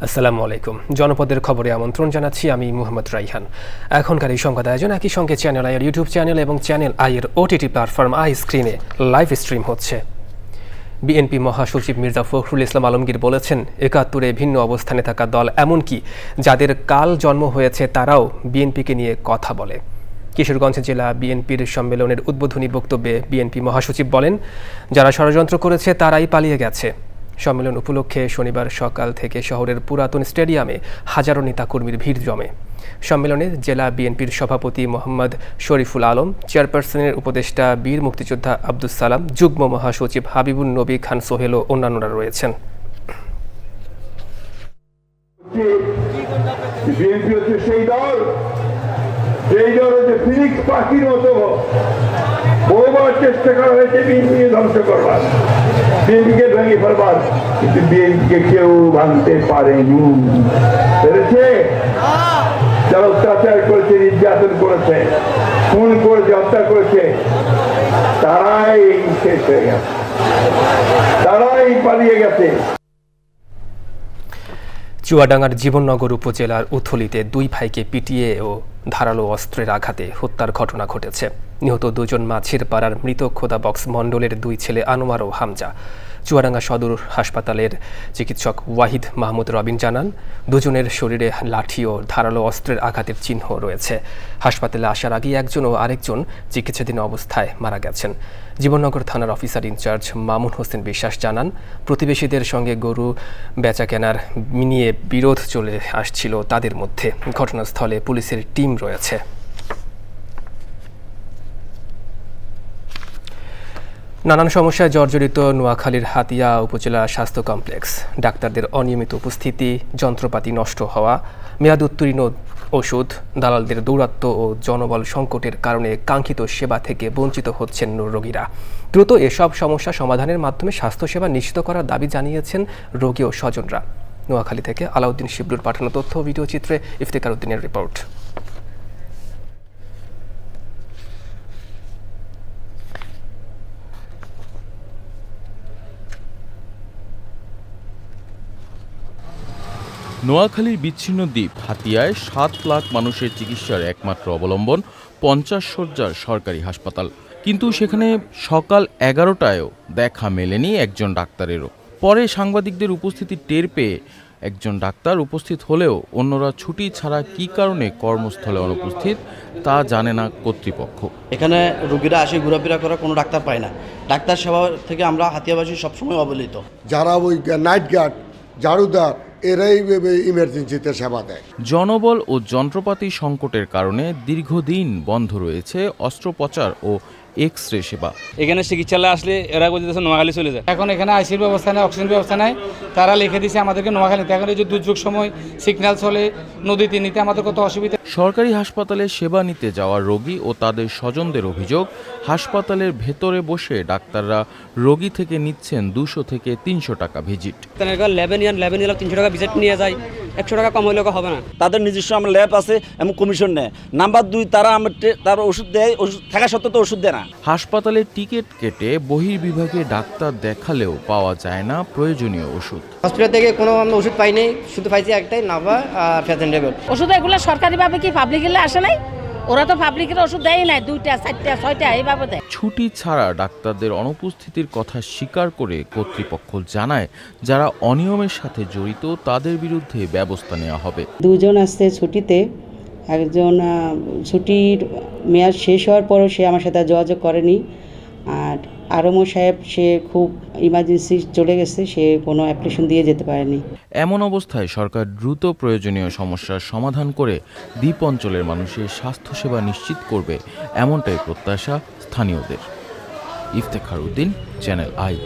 আসসালামু আলাইকুম। জনপদের খবরে আমন্ত্রণ জানাচ্ছি আমি মোহাম্মদ রাইহান। এখনকার এই সংবাদ আয়োজন একই সঙ্গে চ্যানেল আইয়ের ইউটিউব চ্যানেল এবং চ্যানেল আইয়ের ওটিটি প্ল্যাটফর্ম আই স্ক্রিনে লাইভ স্ট্রিম হচ্ছে। বিএনপি মহাসচিব মির্জা ফখরুল ইসলাম আলমগীর বলেছেন, ৭১-এ ভিন্ন অবস্থানে থাকা দল এমনকি যাদের কাল জন্ম হয়েছে তারাও বিএনপিকে নিয়ে কথা বলে। কিশোরগঞ্জ জেলা বিএনপির সম্মেলনের উদ্বোধনী বক্তব্যে বিএনপি মহাসচিব বলেন, যারা ষড়যন্ত্র করেছে তারাই পালিয়ে গেছে। সম্মেলন উপলক্ষে শনিবার সকাল থেকে শহরের পুরাতন স্টেডিয়ামে হাজারো নেতাকর্মীর ভিড় জমে। সম্মেলনে জেলা বিএনপির সভাপতি মোহাম্মদ শরীফুল আলম, চেয়ারপারসনের উপদেষ্টা বীর মুক্তিযোদ্ধা আব্দুস সালাম, যুগ্ম মহাসচিব হাবিবুন নবী খান সোহেল ও অন্যান্যরা রয়েছেন। বিএনপি হচ্ছে সেই দল যে ফিনিক্স পাখির মতো বহুবার চেষ্টা করা হয়েছে বিএনপিকে ধ্বংস করবার, বিএনপিকে ভেঙে ফেলবার, কিন্তু বিএনপিকে কেউ ভাঙতে পারেনি। পেরেছে? যারা অত্যাচার করেছে, নির্যাতন করেছে, খুন করেছে, হত্যা করেছে, তারাই শেষ হয়ে গেছে, তারাই পালিয়ে গেছে। চুয়াডাঙ্গার জীবননগর উপজেলার উথলিতে দুই ভাইকে পিটিয়ে ও ধারালো অস্ত্রের আঘাতে হত্যার ঘটনা ঘটেছে। নিহত দুজন মাছের পাড়ার মৃত খোদাবক্স মণ্ডলের দুই ছেলে আনোয়ার ও হামজা। চুয়াডাঙ্গা সদর হাসপাতালের চিকিৎসক ওয়াহিদ মাহমুদ রবিন জানান, দুজনের শরীরে লাঠি ও ধারালো অস্ত্রের আঘাতের চিহ্ন রয়েছে। হাসপাতালে আসার আগে একজন ও আরেকজন চিকিৎসাধীন অবস্থায় মারা গেছেন। জীবননগর থানার অফিসার ইনচার্জ মামুন হোসেন বিশ্বাস জানান, প্রতিবেশীদের সঙ্গে গরু বেচাকেনার নিয়ে বিরোধ চলে আসছিল তাদের মধ্যে। ঘটনাস্থলে পুলিশের টিম রয়েছে। নানান সমস্যায় জর্জরিত নোয়াখালীর হাতিয়া উপজেলা স্বাস্থ্য কমপ্লেক্স। ডাক্তারদের অনিয়মিত উপস্থিতি, যন্ত্রপাতি নষ্ট হওয়া, মেয়াদ উত্তীর্ণ ওষুধ, দালালদের দৌরাত্ম্য ও জনবল সংকটের কারণে কাঙ্ক্ষিত সেবা থেকে বঞ্চিত হচ্ছেন রোগীরা। দ্রুত এসব সমস্যা সমাধানের মাধ্যমে স্বাস্থ্যসেবা নিশ্চিত করার দাবি জানিয়েছেন রোগী ও স্বজনরা। নোয়াখালী থেকে আলাউদ্দিন শিবলুর পাঠানো তথ্য ও ভিডিও চিত্রে ইফতেখার উদ্দিনের রিপোর্ট। নোয়াখালীর বিচ্ছিন্ন দ্বীপ হাতিয়ায় ৭ লাখ মানুষের চিকিৎসার একমাত্র অবলম্বন ৫০ শয্যার সরকারি হাসপাতাল। কিন্তু সেখানে সকাল ১১টায়ও দেখা মেলেনি একজন ডাক্তারেরও। পরে সাংবাদিকদের উপস্থিতি টের পেয়ে একজন ডাক্তার উপস্থিত হলেও অন্যরা ছুটি ছাড়া কী কারণে কর্মস্থলে অনুপস্থিত তা জানে না কর্তৃপক্ষ। এখানে রোগীরা আসে ঘোরাফেরা করে, কোনো ডাক্তার পায় না। ডাক্তার সেবা থেকে আমরা হাতিয়াবাসী সবসময় অবহেলিত। যারা ওই নাইট গার্ড, ঝাড়ুদার, এরাই ইমার্জেন্সিতে সেবা দেয়। জনবল ও যন্ত্রপাতি সংকটের কারণে দীর্ঘদিন বন্ধ রয়েছে অস্ত্রোপচার ও এক্স-রে সেবা। এখানে চিকিৎসালয় আসলে এরা বলতেছে নোয়াখালী চলে যায়। এখন এখানে আইসির ব্যবস্থা নেই, অক্সিজেন ব্যবস্থা নেই। তারা লিখে দিয়েছে আমাদেরকে নোয়াখালীতে। এখন এই যে দুর্যোগ সময় সিগন্যাল চলে, নদীতে নিতে আমাদের কত অসুবিধা। সরকারি হাসপাতালে সেবা নিতে যাওয়া রোগী ও তাদের স্বজনদের অভিযোগ, হাসপাতালের ভেতরে বসে ডাক্তাররা রোগী থেকে নিচ্ছেন ২০০ থেকে ৩০০ টাকা ভিজিট। ল্যাবে ৩০০ টাকা ভিজিট নিয়ে যায়, ১০০ টাকা কম হলেও হবে না। তাদের নিজস্ব আমার ল্যাব আছে এবং কমিশন নেয়। নাম্বার ২, তারা ওষুধ দেয়, ওষুধ থাকা সত্ত্বেও তো ওষুধ দেয় না। হাসপাতালে টিকিট কেটে বহির্বিভাগে ডাক্তার দেখালেও পাওয়া যায় না প্রয়োজনীয় ওষুধ। হসপিটাল থেকে কোনো আমরা ওষুধ পাই নাই, শুধু পাইছি একটাই নাভা আর ফ্যাজেন্ডেবল ওষুধ। এগুলো সরকারিভাবে কি পাবলিকের আসে নাই? ওরা তো পাবলিকের ওষুধ দেয় নাই, ২টা ৪টা ৬টা এইভাবে দেয়। ছুটি ছাড়া ডাক্তারদের অনুপস্থিতির কথা স্বীকার করে কর্তৃপক্ষ জানায়, যারা অনিয়মের সাথে জড়িত তাদের বিরুদ্ধে ব্যবস্থা নেওয়া হবে। দুজন আসছে ছুটিতে, একজন ছুটির মেয়াদ শেষ হওয়ার পরও সে আমার সাথে যোগাযোগ করেনি। আর আরমো সাহেব, সে খুব ইমার্জেন্সি চলে গেছে, সে কোনো অ্যাপ্লিকেশন দিয়ে যেতে পারেনি। এমন অবস্থায় সরকার দ্রুত প্রয়োজনীয় সমস্যার সমাধান করে দ্বীপ অঞ্চলের মানুষের স্বাস্থ্যসেবা নিশ্চিত করবে, এমনটাই প্রত্যাশা স্থানীয়দের। Iftekhar Uddin, channel I.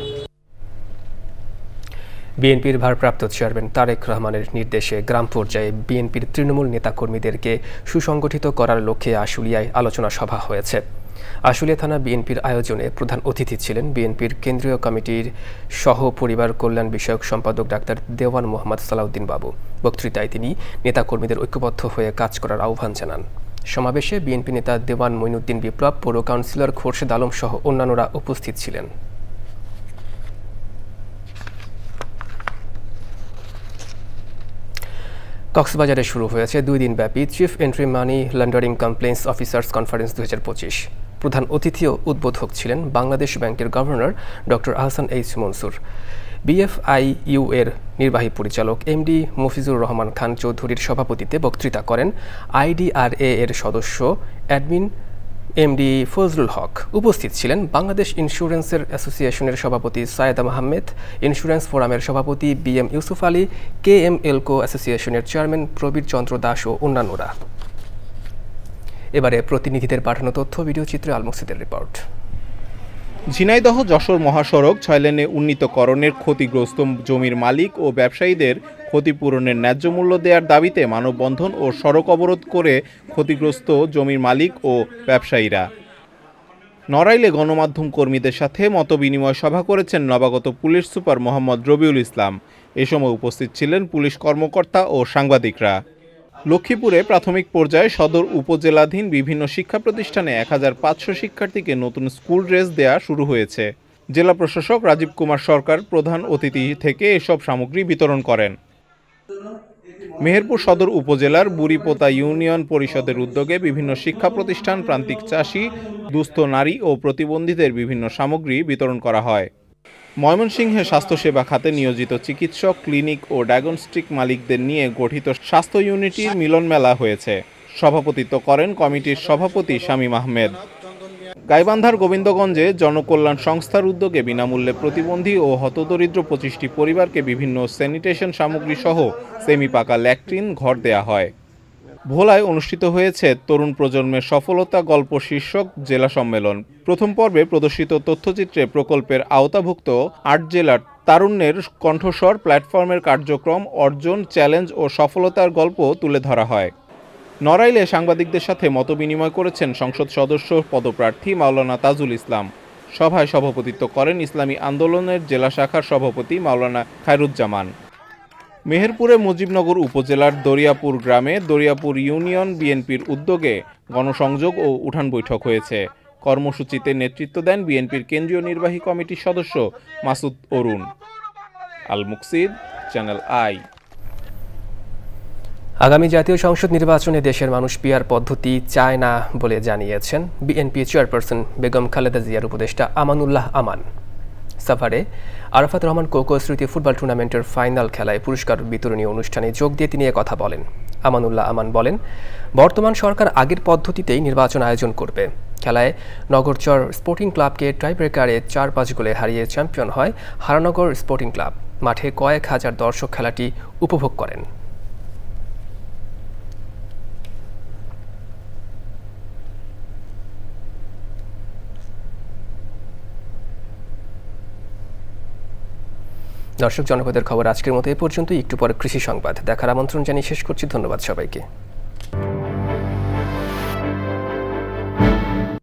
বিএনপির ভারপ্রাপ্ত চেয়ারম্যান তারেক রহমানের নির্দেশে গ্রাম পর্যায়ে বিএনপির তৃণমূল নেতাকর্মীদেরকে সুসংগঠিত করার লক্ষ্যে আশুলিয়ায় আলোচনা সভা হয়েছে। আশুলিয়া থানা বিএনপির আয়োজনে প্রধান অতিথি ছিলেন বিএনপির কেন্দ্রীয় কমিটির সহ পরিবার কল্যাণ বিষয়ক সম্পাদক ডাক্তার দেওয়ান মোহাম্মদ সালাউদ্দিন বাবু। বক্তৃতায় তিনি নেতাকর্মীদের ঐক্যবদ্ধ হয়ে কাজ করার আহ্বান জানান। সমাবেশে বিএনপি নেতা দেওয়ান মঈনুদ্দিন বিপ্লব, পৌর কাউন্সিলর খোরশেদ আলম সহ অন্যান্যরা উপস্থিত ছিলেন। কক্সবাজারে শুরু হয়েছে 2 দিনব্যাপী chief entry money laundering compliance officers conference 2025। প্রধান অতিথি ও উদ্বোধক ছিলেন বাংলাদেশ ব্যাংকের governor doctor Ahsan H Mansur. BFIU এর নির্বাহী পরিচালক এমডি মফিজুর রহমান খান চৌধুরীর সভাপতিত্বে বক্তৃতা করেন আইডিআরএ এর সদস্য অ্যাডমিন এমডি ফজলুল হক। উপস্থিত ছিলেন বাংলাদেশ ইন্স্যুরেন্সের অ্যাসোসিয়েশনের সভাপতি সায়েদাম আহমেদ, ইন্স্যুরেন্স ফোরামের সভাপতি বিএম ইউসুফ আলী, কেএম এলকো অ্যাসোসিয়েশনের চেয়ারম্যান প্রবীর চন্দ্র দাস ও অন্যান্যরা। এবারে প্রতিনিধিদের পাঠানো তথ্য ভিডিও চিত্রে আলমুকসিদের রিপোর্ট। ঝিনাইদহ যশোর মহাসড়ক 6 লেনে উন্নীতকরণের ক্ষতিগ্রস্ত জমির মালিক ও ব্যবসায়ীদের ক্ষতিপূরণের ন্যায্য মূল্য দেওয়ার দাবিতে মানববন্ধন ও সড়ক অবরোধ করে ক্ষতিগ্রস্ত জমির মালিক ও ব্যবসায়ীরা। নড়াইলে গণমাধ্যম কর্মীদের সাথে মতবিনিময় সভা করেছেন নবাগত পুলিশ সুপার মোহাম্মদ রবিউল ইসলাম। এ সময় উপস্থিত ছিলেন পুলিশ কর্মকর্তা ও সাংবাদিকরা। লক্ষ্মীপুরে প্রাথমিক পর্যায়ে সদর উপজেলাধীন বিভিন্ন শিক্ষা প্রতিষ্ঠানে 1500 শিক্ষার্থীকে নতুন স্কুল ড্রেস দেয়া শুরু হয়েছে। জেলা প্রশাসক রাজীব কুমার সরকার প্রধান অতিথি থেকে এসব সামগ্রী বিতরণ করেন। মেহেরপুর সদর উপজেলার বুড়িপোতা ইউনিয়ন পরিষদের উদ্যোগে বিভিন্ন শিক্ষা প্রতিষ্ঠান, প্রান্তিক চাষি, দুস্থ নারী ও প্রতিবন্ধীদের বিভিন্ন সামগ্রী বিতরণ করা হয়। ময়মনসিংহে স্বাস্থ্যসেবা খাতে নিয়োজিত চিকিৎসক, ক্লিনিক ও ডায়াগনস্টিক মালিকদের নিয়ে গঠিত স্বাস্থ্য ইউনিটির মিলন মেলা হয়েছে। সভাপতিত্ব করেন কমিটির সভাপতি শামীম আহমেদ। গাইবান্ধার গোবিন্দগঞ্জে জনকল্যাণ সংস্থার উদ্যোগে বিনামূল্যে প্রতিবন্ধী ও হতদরিদ্র 25টি পরিবারকে বিভিন্ন স্যানিটেশন সামগ্রী সহ সেমি পাকা ল্যাট্রিন ঘর দেয়া হয়। ভোলায় অনুষ্ঠিত হয়েছে তরুণ প্রজন্মের সফলতা গল্প শীর্ষক জেলা সম্মেলন। প্রথম পর্বে প্রদর্শিত তথ্যচিত্রে প্রকল্পের আওতাভুক্ত 8 জেলার তারুণ্যের কণ্ঠস্বর প্ল্যাটফর্মের কার্যক্রম, অর্জন, চ্যালেঞ্জ ও সফলতার গল্প তুলে ধরা হয়। নড়াইলে সাংবাদিকদের সাথে মতবিনিময় করেছেন সংসদ সদস্য পদপ্রার্থী মাওলানা তাজুল ইসলাম। সভায় সভাপতিত্ব করেন ইসলামী আন্দোলনের জেলা শাখার সভাপতি মাওলানা খায়রুজ্জামান। মেহেরপুরে মুজিবনগর উপজেলার দরিয়াপুর গ্রামে দরিয়াপুর ইউনিয়ন বিএনপির উদ্যোগে গণসংযোগ ও উঠান বৈঠক হয়েছে। কর্মসূচিতে নেতৃত্ব দেন বিএনপির কেন্দ্রীয় নির্বাহী কমিটির সদস্য মাসুদ অরুণ। আল মুকসিদ, চ্যানেল আই। আগামী জাতীয় সংসদ নির্বাচনে দেশের মানুষ পিআর পদ্ধতি চায় না বলে জানিয়েছেন বিএনপি চেয়ারপারসন বেগম খালেদা জিয়ার উপদেষ্টা আমানুল্লাহ আমান। সাভারে আরাফাত রহমান কোকো স্মৃতি ফুটবল টুর্নামেন্টের ফাইনাল খেলায় পুরস্কার বিতরণী অনুষ্ঠানে যোগ দিয়ে তিনি কথা বলেন। আমানুল্লাহ আমান বলেন, বর্তমান সরকার আগের পদ্ধতিতেই নির্বাচন আয়োজন করবে। খেলায় নগরচর স্পোর্টিং ক্লাবকে টাইব্রেকারে 4-5 গোলে হারিয়ে চ্যাম্পিয়ন হয় হারানগর স্পোর্টিং ক্লাব। মাঠে কয়েক হাজার দর্শক খেলাটি উপভোগ করেন। দর্শক, জনপদের খবর আজকের মতো এ পর্যন্তই। একটু পরে কৃষি সংবাদ দেখার আমন্ত্রণ জানিয়ে শেষ করছি। ধন্যবাদ সবাইকে।